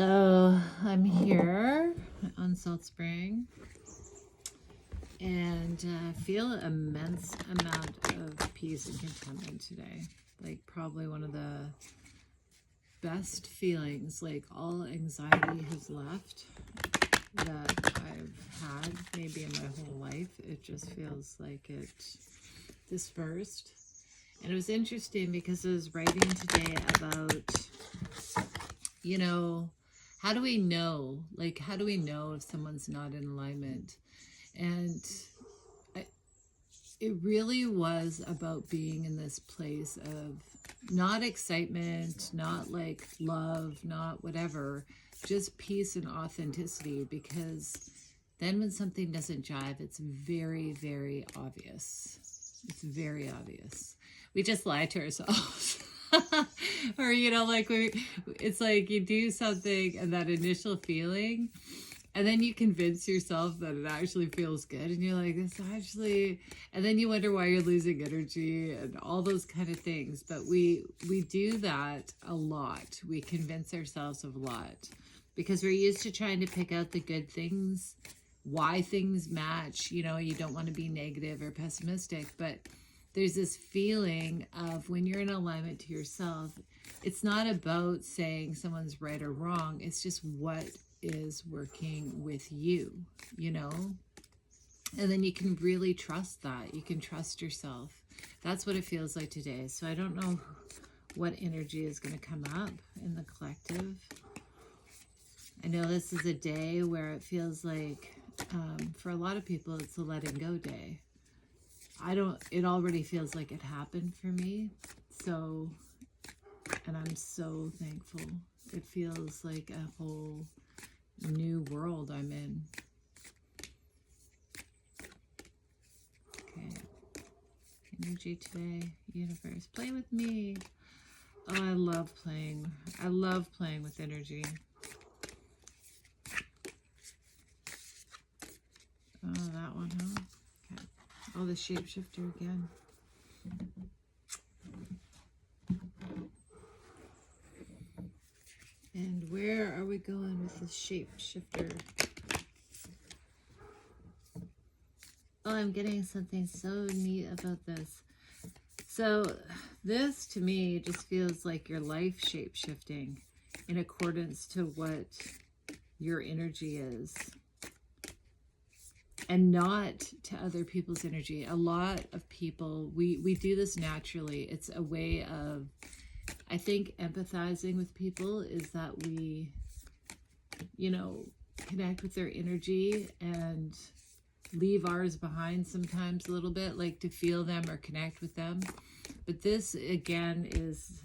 So I'm here on Salt Spring and feel an immense amount of peace and contentment today. Like probably one of the best feelings, like all anxiety has left that I've had maybe in my whole life. It just feels like it dispersed. And it was interesting because I was writing today about, you know, how do we know? Like, how do we know if someone's not in alignment? And it really was about being in this place of not excitement, not like love, not whatever, just peace and authenticity. Because then when something doesn't jive, it's very, very obvious. It's very obvious. We just lie to ourselves. Or, like it's like you do something and that initial feeling, and then you convince yourself that it actually feels good, and you're like, this actually, and then you wonder why you're losing energy and all those kind of things. But we do that a lot. We convince ourselves of a lot because we're used to trying to pick out the good things, why things match. You don't want to be negative or pessimistic, but there's this feeling of when you're in alignment to yourself, it's not about saying someone's right or wrong. It's just what is working with you, And then you can really trust that. You can trust yourself. That's what it feels like today. So I don't know what energy is going to come up in the collective. I know this is a day where it feels like, for a lot of people, it's a letting go day. It already feels like it happened for me. So, and I'm so thankful. It feels like a whole new world I'm in. Okay. Energy today, universe. Play with me. Oh, I love playing. I love playing with energy. Oh, that one, huh? Okay. Oh, the shapeshifter again. And where are we going with the shapeshifter? Oh, I'm getting something so neat about this. So this to me just feels like your life shape-shifting in accordance to what your energy is. And not to other people's energy. A lot of people, we do this naturally. It's a way of, I think, empathizing with people is that we, connect with their energy and leave ours behind sometimes a little bit, like to feel them or connect with them. But this, again, is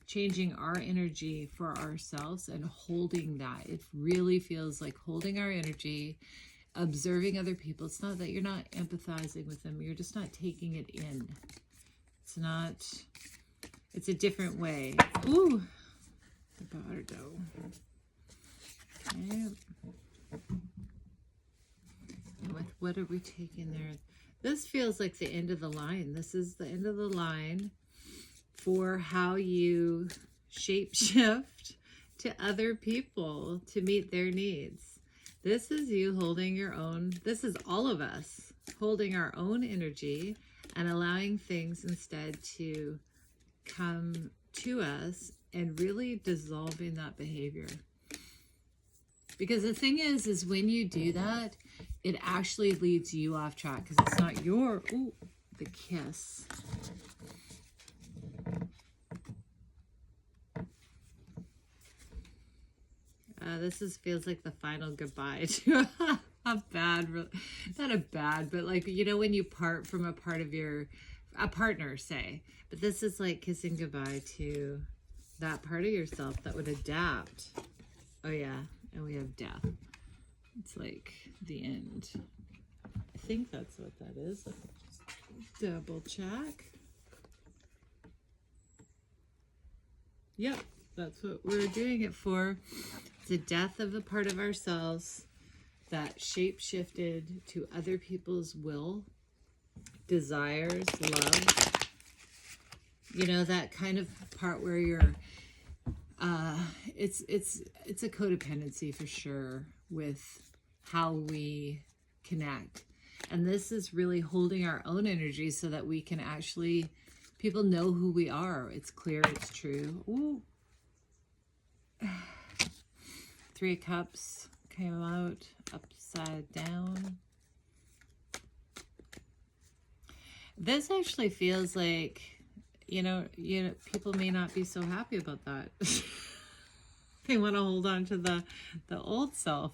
changing our energy for ourselves and holding that. It really feels like holding our energy, observing other people. It's not that you're not empathizing with them. You're just not taking it in. It's a different way. Ooh, the powder dough. Okay. What are we taking there? This feels like the end of the line. This is the end of the line for how you shape shift to other people to meet their needs. This is you holding your own, this is all of us holding our own energy and allowing things instead to come to us and really dissolving that behavior. Because the thing is when you do that, it actually leads you off track because it's not your, the kiss. This feels like the final goodbye to not a bad, but like, when you part from a part of a partner, say. But this is like kissing goodbye to that part of yourself that would adapt. Oh yeah, and we have death. It's like the end. I think that's what that is. Double check. Yep, that's what we're doing it for. It's the death of a part of ourselves that shape-shifted to other people's will, desires, love. That kind of part where you're it's a codependency for sure with how we connect. And this is really holding our own energy so that we can actually, people know who we are. It's clear, it's true. Ooh. 3 of Cups came out upside down. This actually feels like, you know, people may not be so happy about that. They want to hold on to the old self,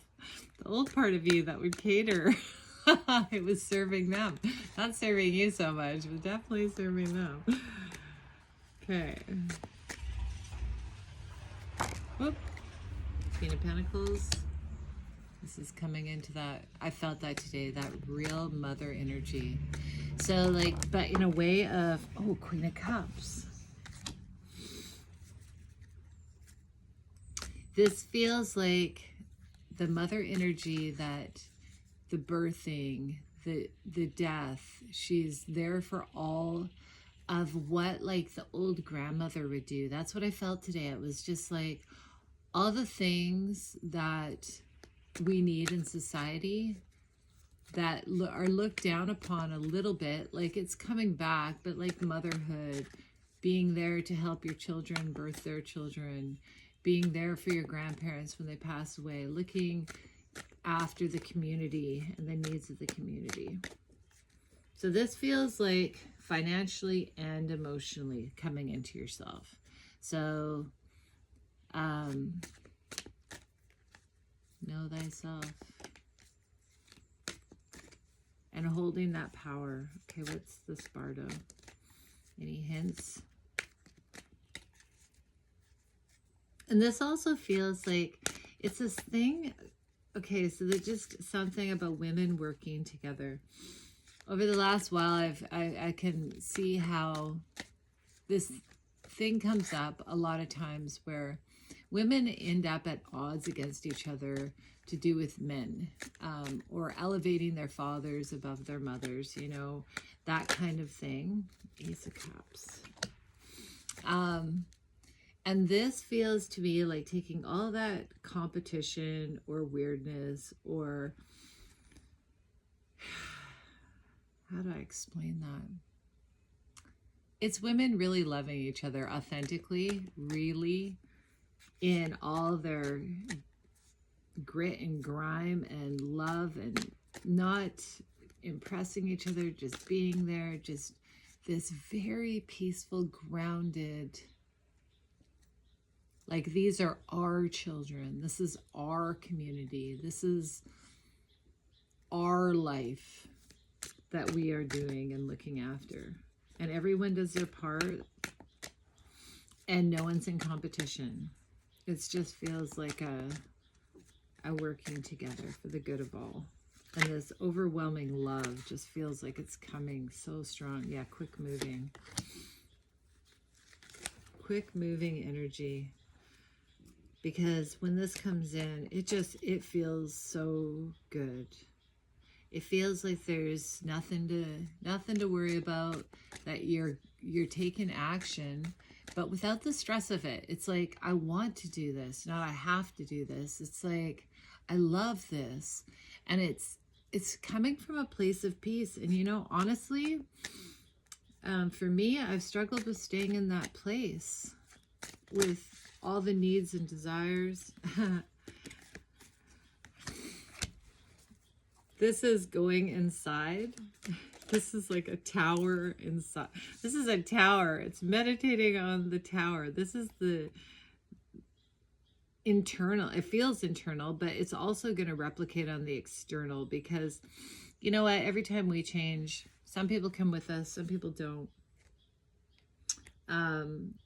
the old part of you that would cater. It was serving them, not serving you so much, but definitely serving them. Okay. Whoop. Queen of Pentacles. This is coming into that. I felt that today, that real mother energy. So like, but in a way of, oh, Queen of Cups. This feels like the mother energy, that the birthing, the death, she's there for all of what like the old grandmother would do. That's what I felt today. It was just like all the things that we need in society that are looked down upon a little bit, like it's coming back, but like motherhood, being there to help your children birth their children, being there for your grandparents when they pass away, looking after the community and the needs of the community. So this feels like financially and emotionally coming into yourself. So know thyself and holding that power. Okay, what's this Bardo? Any hints? And this also feels like it's this thing. Okay, so there's just something about women working together. Over the last while, I can see how this thing comes up a lot of times where women end up at odds against each other to do with men, or elevating their fathers above their mothers, you know, that kind of thing. Ace of Cups. And this feels to me like taking all that competition or weirdness, or how do I explain that? It's women really loving each other authentically, really, in all their grit and grime and love, and not impressing each other, just being there, just this very peaceful, grounded, like these are our children, this is our community, this is our life that we are doing and looking after, and everyone does their part and no one's in competition. It just feels like a working together for the good of all. And this overwhelming love just feels like it's coming so strong. Yeah, quick moving energy. Because when this comes in, it feels so good. It feels like there's nothing to worry about, that you're taking action, but without the stress of it. It's like, I want to do this, not I have to do this. It's like, I love this. And it's coming from a place of peace. And you know, honestly, for me, I've struggled with staying in that place with all the needs and desires. This is going inside. This is like a tower inside. This is a tower. It's meditating on the tower. This is the internal. It feels internal, but it's also going to replicate on the external, because you know what? Every time we change, some people come with us, some people don't.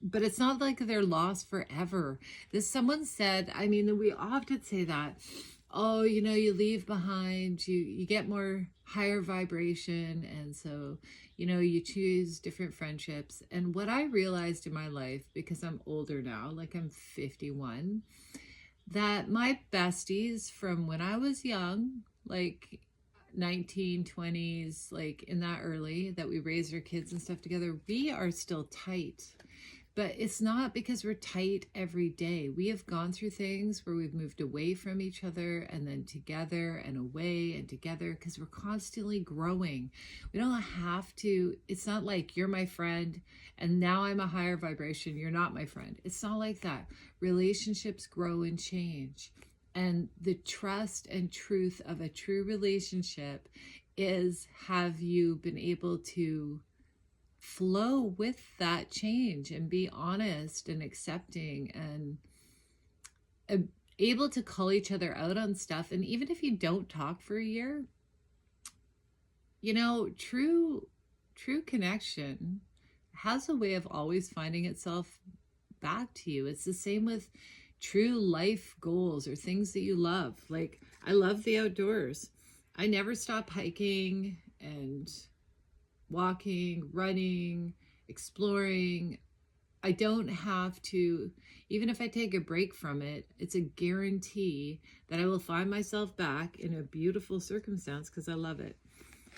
But it's not like they're lost forever. Someone said, I mean, we often say that, oh, you know, you leave behind, you get more higher vibration, and so, you know, you choose different friendships. And what I realized in my life, because I'm older now, like I'm 51, that my besties from when I was young, like 19, 20s, like in that early, that we raised our kids and stuff together, we are still tight. But it's not because we're tight every day. We have gone through things where we've moved away from each other and then together and away and together because we're constantly growing. We don't have to, it's not like you're my friend and now I'm a higher vibration, you're not my friend. It's not like that. Relationships grow and change. And the trust and truth of a true relationship is, have you been able to flow with that change and be honest and accepting and able to call each other out on stuff? And even if you don't talk for a year, you know, true connection has a way of always finding itself back to you. It's the same with true life goals or things that you love. Like, I love the outdoors. I never stop hiking and walking, running, exploring. I don't have to, even if I take a break from it, it's a guarantee that I will find myself back in a beautiful circumstance because I love it.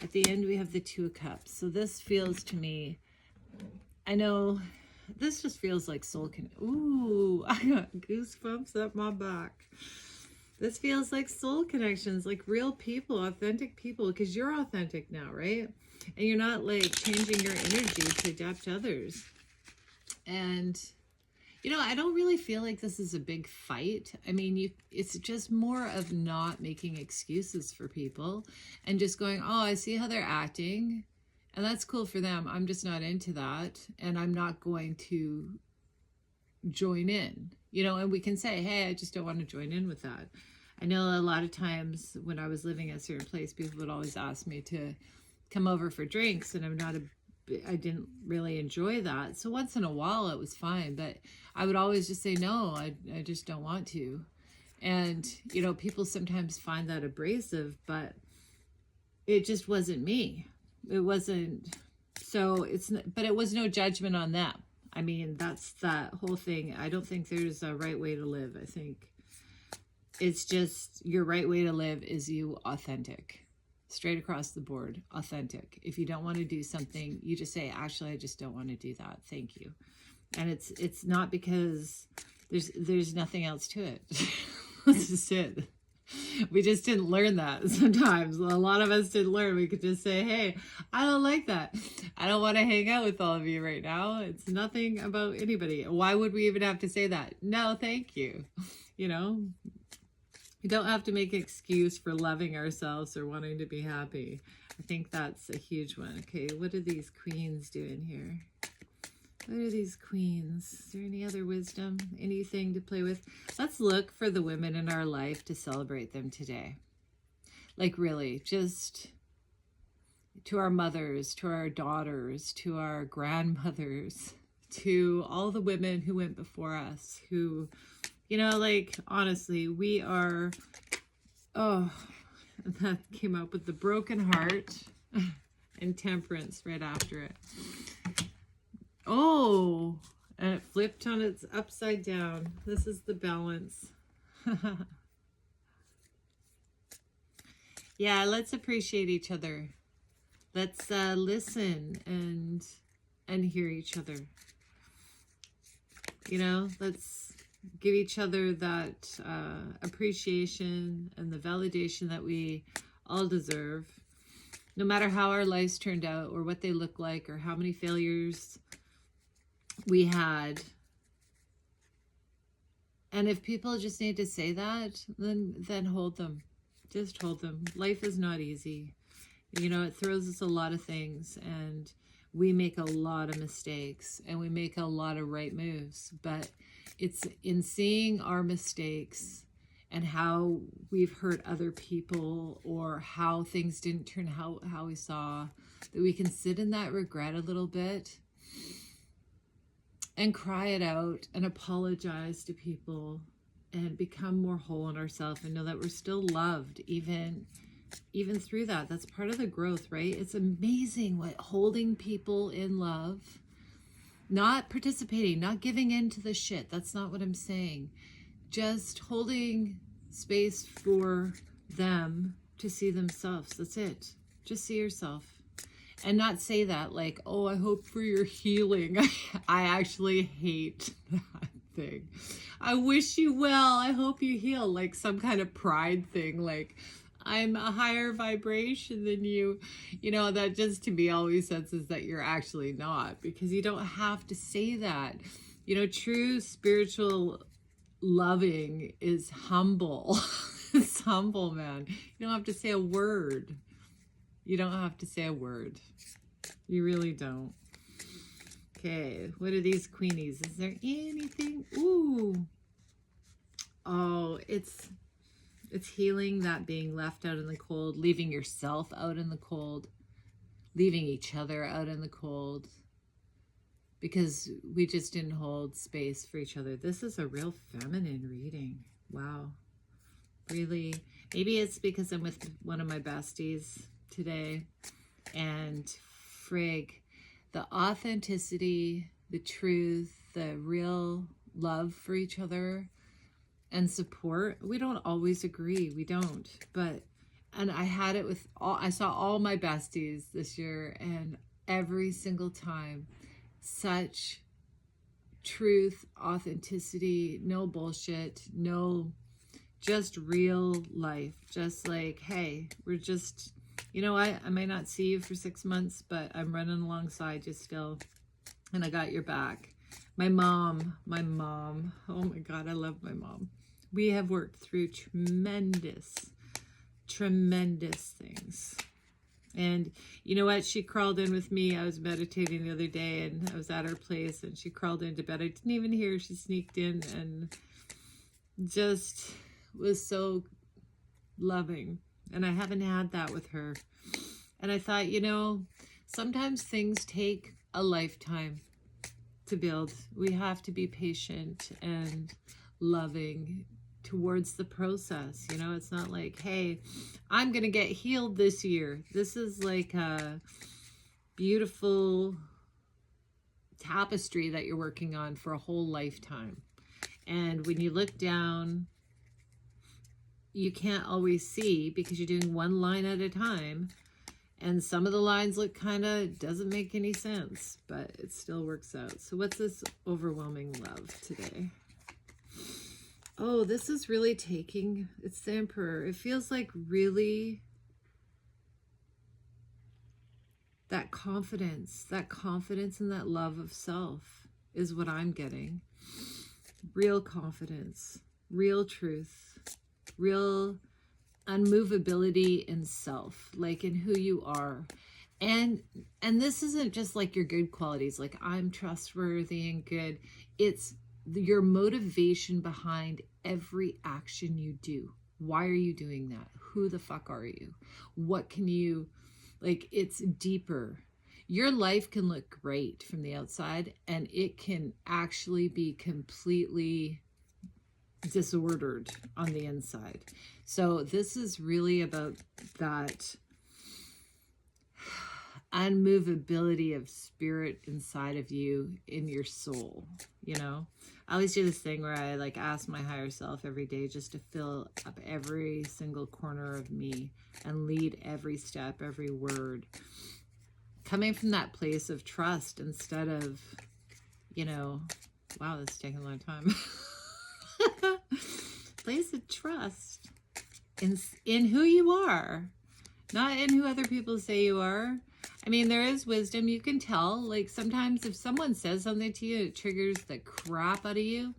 At the end, we have the Two of Cups. So this feels to me, I know this just feels like ooh, I got goosebumps up my back. This feels like soul connections, like real people, authentic people, because you're authentic now, right? And you're not like changing your energy to adapt to others. And, you know, I don't really feel like this is a big fight. I mean, it's just more of not making excuses for people and just going, oh, I see how they're acting. And that's cool for them. I'm just not into that. And I'm not going to join in, you know, and we can say, hey, I just don't want to join in with that. I know a lot of times when I was living at a certain place, people would always ask me to come over for drinks, and I didn't really enjoy that. So once in a while it was fine, but I would always just say, no, I just don't want to. And, you know, people sometimes find that abrasive, but it just wasn't me. It wasn't, so but it was no judgment on them. I mean, that's that whole thing. I don't think there's a right way to live. I think it's just your right way to live is you authentic, straight across the board, authentic. If you don't want to do something, you just say, actually, I just don't want to do that. Thank you. And it's not because there's nothing else to it. That's just it. We just didn't learn that sometimes. A lot of us didn't learn. We could just say, hey, I don't like that. I don't want to hang out with all of you right now. It's nothing about anybody. Why would we even have to say that? No, thank you. You know, we don't have to make an excuse for loving ourselves or wanting to be happy. I think that's a huge one. Okay, what are these queens doing here? What are these queens? Is there any other wisdom? Anything to play with? Let's look for the women in our life to celebrate them today. Like really, just to our mothers, to our daughters, to our grandmothers, to all the women who went before us, who, you know, like, honestly, we are, oh, that came up with the broken heart and temperance right after it. Oh, and it flipped on its upside down. This is the balance. Yeah, let's appreciate each other. Let's listen and hear each other. You know, let's give each other that appreciation and the validation that we all deserve. No matter how our lives turned out or what they look like or how many failures we had. And if people just need to say that, then hold them. Just hold them. Life is not easy. You know, it throws us a lot of things, and we make a lot of mistakes, and we make a lot of right moves. But it's in seeing our mistakes and how we've hurt other people or how things didn't turn out how we saw, that we can sit in that regret a little bit and cry it out and apologize to people and become more whole in ourselves and know that we're still loved even through that. That's part of the growth, right? It's amazing what holding people in love, not participating, not giving in to the shit. That's not what I'm saying. Just holding space for them to see themselves. That's it. Just see yourself. And not say that like, oh, I hope for your healing. I actually hate that thing. I wish you well. I hope you heal. Like some kind of pride thing. Like, I'm a higher vibration than you. You know, that just to me always senses that you're actually not, because you don't have to say that. You know, true spiritual loving is humble. It's humble, man. You don't have to say a word. You don't have to say a word. You really don't. Okay, what are these queenies? Is there anything? Ooh. Oh, it's healing that being left out in the cold, leaving yourself out in the cold, leaving each other out in the cold, because we just didn't hold space for each other. This is a real feminine reading. Wow. Really. Maybe it's because I'm with one of my besties today, and frig, the authenticity, the truth, the real love for each other and support. We don't always agree. We don't. But, and I had it with all, I saw all my besties this year, and every single time, such truth, authenticity, no bullshit, no, just real life. Just like, hey, we're just, you know what? I might not see you for 6 months, but I'm running alongside you still. And I got your back. My mom, oh my God, I love my mom. We have worked through tremendous things. And you know what? She crawled in with me. I was meditating the other day, and I was at her place, and she crawled into bed. I didn't even hear her. She sneaked in and just was so loving. And I haven't had that with her. And I thought, you know, sometimes things take a lifetime to build. We have to be patient and loving towards the process. You know, it's not like, hey, I'm going to get healed this year. This is like a beautiful tapestry that you're working on for a whole lifetime. And when you look down, you can't always see because you're doing one line at a time. And some of the lines look kind of, doesn't make any sense, but it still works out. So what's this overwhelming love today? Oh, this is really taking, it's the Emperor. It feels like really that confidence and that love of self is what I'm getting. Real confidence, real truth, real unmovability in self, like in who you are. And this isn't just like your good qualities, like I'm trustworthy and good. It's your motivation behind every action you do. Why are you doing that? Who the fuck are you? What can you, like, it's deeper. Your life can look great from the outside, and it can actually be completely disordered on the inside. So this is really about that unmovability of spirit inside of you, in your soul. You know, I always do this thing where I like ask my higher self every day just to fill up every single corner of me and lead every step, every word, coming from that place of trust instead of, you know, wow, this is taking a long time. Place of trust in who you are, not in who other people say you are. I mean, there is wisdom. You can tell, like, sometimes if someone says something to you, it triggers the crap out of you.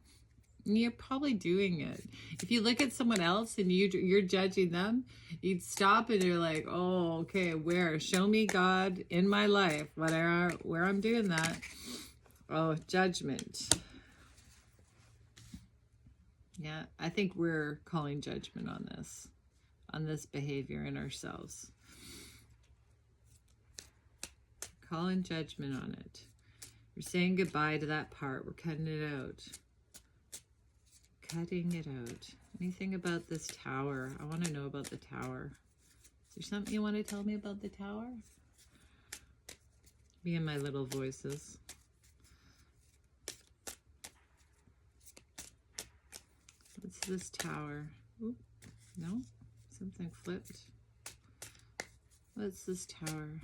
And you're probably doing it. If you look at someone else and you're judging them, you'd stop and you're like, oh, okay, where? Show me God in my life, where I'm doing that. Oh, judgment. Yeah, I think we're calling judgment on this behavior in ourselves. Calling judgment on it. We're saying goodbye to that part. We're cutting it out. Cutting it out. Anything about this tower? I want to know about the tower. Is there something you want to tell me about the tower? Me and my little voices. What's this tower? Oop, no, something flipped. What's this tower?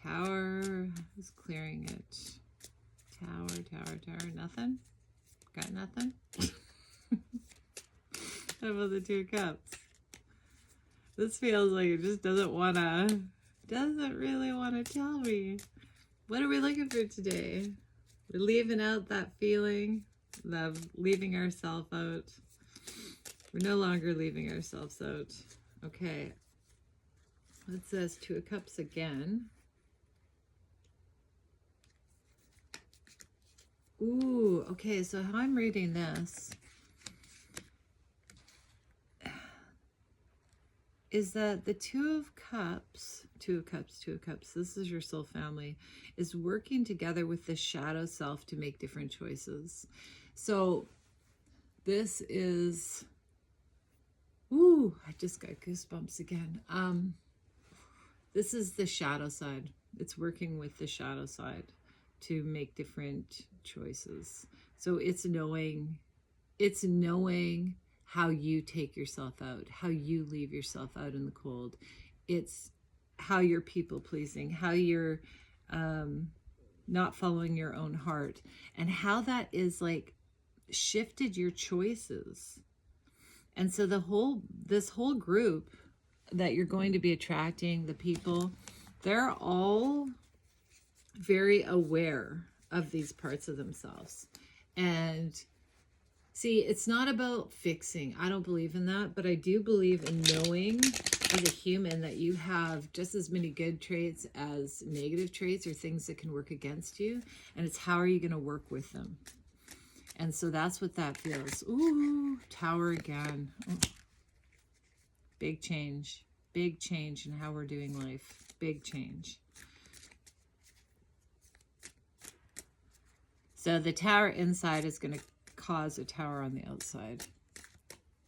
Tower. Who's clearing it? Tower, tower, tower. Nothing? Got nothing? How about the Two of Cups? This feels like it just doesn't really want to tell me. What are we looking for today? We're leaving out that feeling of leaving ourselves out. We're no longer leaving ourselves out. Okay. What's this? Two of Cups again. Ooh, okay, so how I'm reading this is that the Two of Cups, this is your soul family, is working together with the shadow self to make different choices. So this is, ooh, I just got goosebumps again. This is the shadow side. It's working with the shadow side to make different choices. So it's knowing how you take yourself out, how you leave yourself out in the cold. It's how you're people pleasing, how you're not following your own heart, and how that is like shifted your choices. And so this whole group that you're going to be attracting, the people, they're all very aware of these parts of themselves. And see, it's not about fixing. I don't believe in that, but I do believe in knowing as a human that you have just as many good traits as negative traits or things that can work against you. And it's how are you going to work with them? And so that's what that feels. Ooh, Tower again. Oh. Big change in how we're doing life. Big change. So the Tower inside is going to cause a Tower on the outside.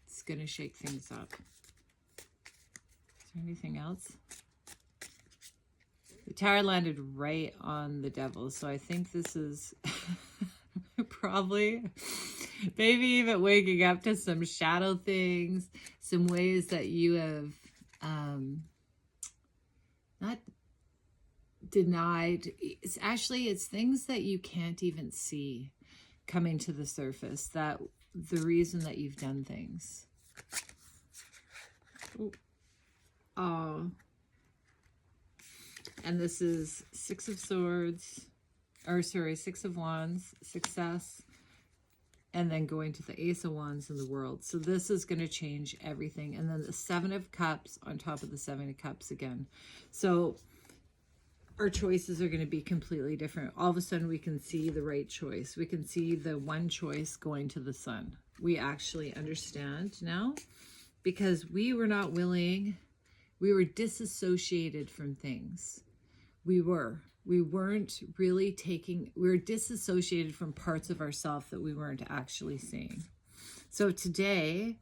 It's going to shake things up. Is there anything else? The Tower landed right on the Devil, so I think this is probably maybe even waking up to some shadow things, some ways that you have not denied. It's things that you can't even see coming to the surface, that the reason that you've done things. Oh, and this is Six of Wands, success, and then going to the Ace of Wands in the World. So this is going to change everything. And then the Seven of Cups on top of the Seven of Cups again. So our choices are going to be completely different. All of a sudden we can see the right choice. We can see the one choice going to the sun. We actually understand now, because we were not willing. We were disassociated from things. We weren't really we were disassociated from parts of ourselves that we weren't actually seeing. So today,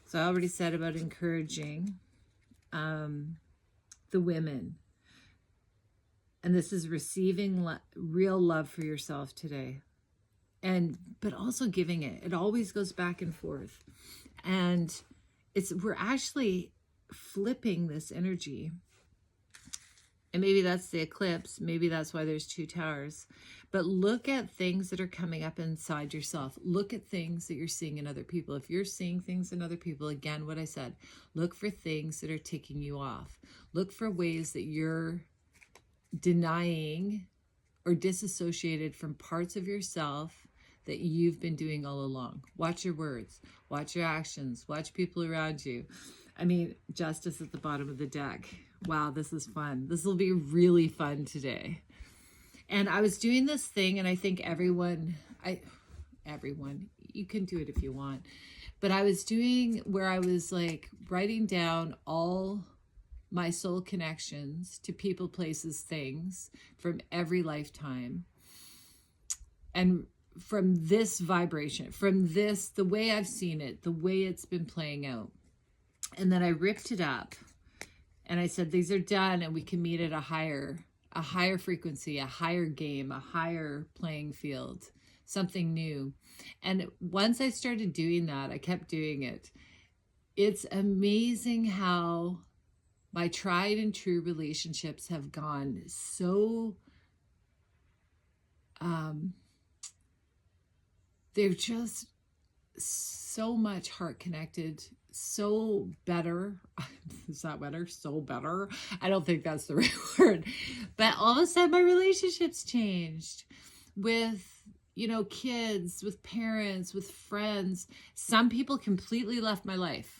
so I already said about encouraging the women. And this is receiving real love for yourself today. But also giving it. It always goes back and forth. And we're actually flipping this energy. And maybe that's the eclipse. Maybe that's why there's two towers. But look at things that are coming up inside yourself. Look at things that you're seeing in other people. If you're seeing things in other people, again, what I said, look for things that are ticking you off. Look for ways that you're denying or disassociated from parts of yourself that you've been doing all along. Watch your words, watch your actions, watch people around you. I mean, Justice at the bottom of the deck. Wow, this is fun. This will be really fun today. And I was doing this thing, and I think everyone, you can do it if you want. But I was doing where I was like writing down all my soul connections to people, places, things from every lifetime. And from this vibration, from this, the way I've seen it, the way it's been playing out. And then I ripped it up and I said, these are done and we can meet at a higher frequency, a higher game, a higher playing field, something new. And once I started doing that, I kept doing it. It's amazing how My tried and true relationships have gone so, they're just so much heart connected, so better. Is that better? So better. I don't think that's the right word. But all of a sudden my relationships changed with, you know, kids, with parents, with friends. Some people completely left my life.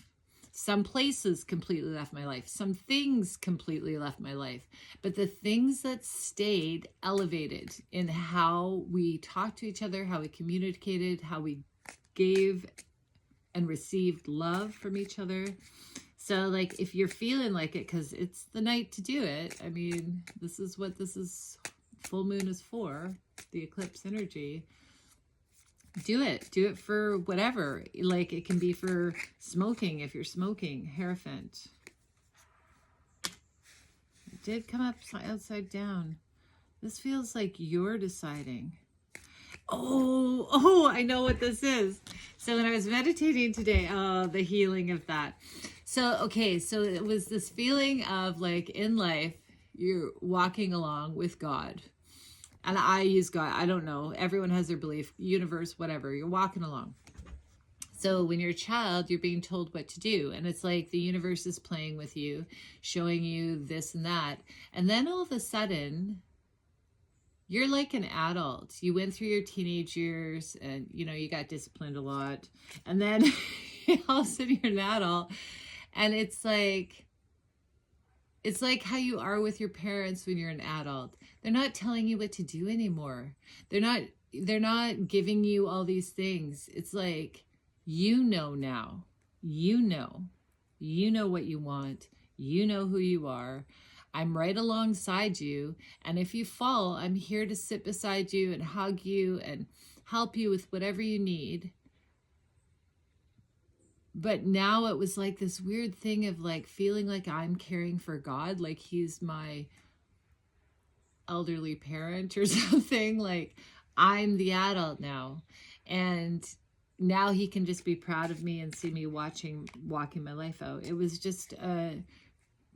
Some places completely left my life. Some things completely left my life. But the things that stayed elevated in how we talked to each other, how we communicated, how we gave and received love from each other. So like, if you're feeling like it, because it's the night to do it, I mean, this is what this is, full moon is for, the eclipse energy. Do it for whatever. Like, it can be for smoking if you're smoking. Hierophant. It did come up upside down. This feels like you're deciding. Oh, I know what this is. So when I was meditating today, the healing of that. So, okay, so it was this feeling of like in life, you're walking along with God. And I use God. I don't know. Everyone has their belief, universe, whatever. You're walking along. So when you're a child, you're being told what to do. And it's like the universe is playing with you, showing you this and that. And then all of a sudden, you're like an adult. You went through your teenage years and, you know, you got disciplined a lot. And then all of a sudden you're an adult. And it's like how you are with your parents when you're an adult. They're not telling you what to do anymore. They're not giving you all these things. It's like, you know now. You know what you want. You know who you are. I'm right alongside you. And if you fall, I'm here to sit beside you and hug you and help you with whatever you need. But now it was like this weird thing of like feeling like I'm caring for God, like he's my elderly parent or something. Like, I'm the adult now. And now he can just be proud of me and see me walking my life out. It was just a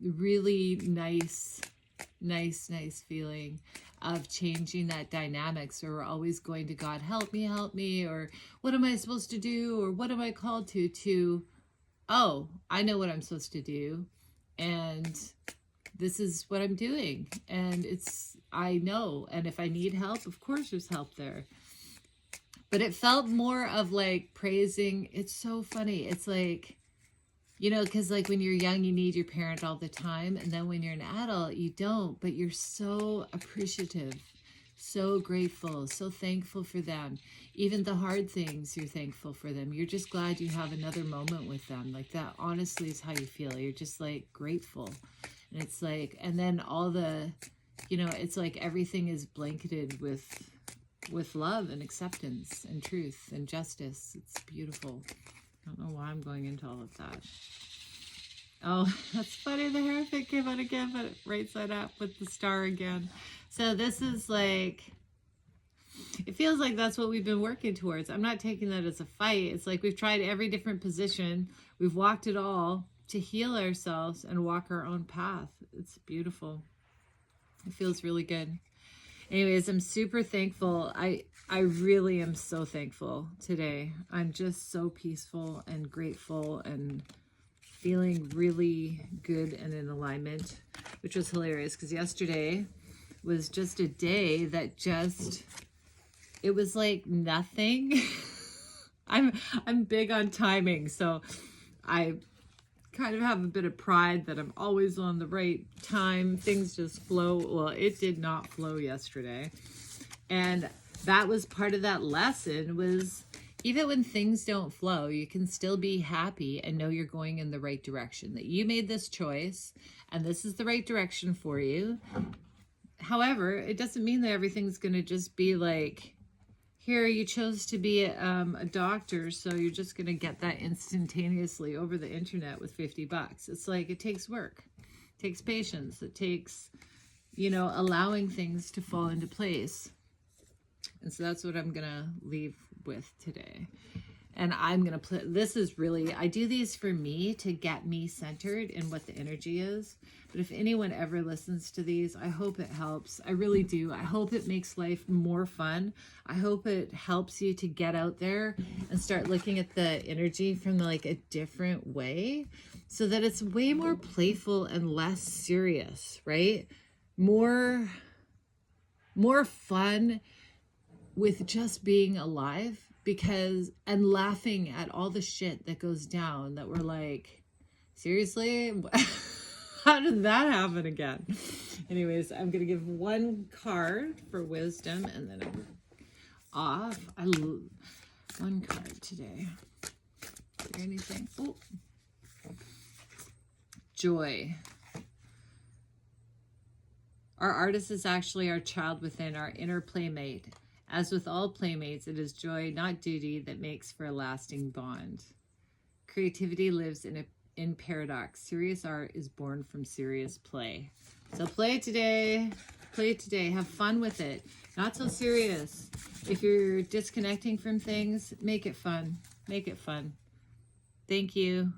really nice feeling of changing that dynamic. So we're always going to God, help me, or what am I supposed to do, or what am I called to, oh, I know what I'm supposed to do, and this is what I'm doing, and I know, and if I need help, of course there's help there. But it felt more of like praising. It's so funny. It's like, you know, because like when you're young, you need your parent all the time. And then when you're an adult, you don't. But you're so appreciative, so grateful, so thankful for them. Even the hard things, you're thankful for them. You're just glad you have another moment with them. Like, that honestly is how you feel. You're just like grateful. And it's like, and then all the, you know, it's like everything is blanketed with love and acceptance and truth and justice. It's beautiful. I don't know why I'm going into all of that. Oh, that's funny. The Hierophant came out again, but right side up with the star again. So this is like, it feels like that's what we've been working towards. I'm not taking that as a fight. It's like we've tried every different position. We've walked it all to heal ourselves and walk our own path. It's beautiful. It feels really good. Anyways, I'm super thankful. I really am so thankful today. I'm just so peaceful and grateful and feeling really good and in alignment, which was hilarious because yesterday was just a day that just, it was like nothing. I'm big on timing, so I kind of have a bit of pride that I'm always on the right time. Things just flow. Well, it did not flow yesterday. And that was part of that lesson, was even when things don't flow, you can still be happy and know you're going in the right direction, that you made this choice and this is the right direction for you. However, it doesn't mean that everything's going to just be like, here, you chose to be a doctor, so you're just going to get that instantaneously over the internet with $50. It's like, it takes work. It takes patience. It takes, you know, allowing things to fall into place. And so that's what I'm going to leave with today. And I'm going to put, this is really, I do these for me to get me centered in what the energy is. But if anyone ever listens to these, I hope it helps. I really do. I hope it makes life more fun. I hope it helps you to get out there and start looking at the energy from like a different way, so that it's way more playful and less serious, right? More fun with just being alive, because, and laughing at all the shit that goes down that we're like, seriously? How did that happen again? Anyways, I'm going to give one card for wisdom and then I'm off. One card today. Is there anything? Oh. Joy. Our artist is actually our child within, our inner playmate. As with all playmates, it is joy, not duty, that makes for a lasting bond. Creativity lives in paradox. Serious art is born from serious play. So play today. Play today. Have fun with it. Not so serious. If you're disconnecting from things, make it fun. Make it fun. Thank you.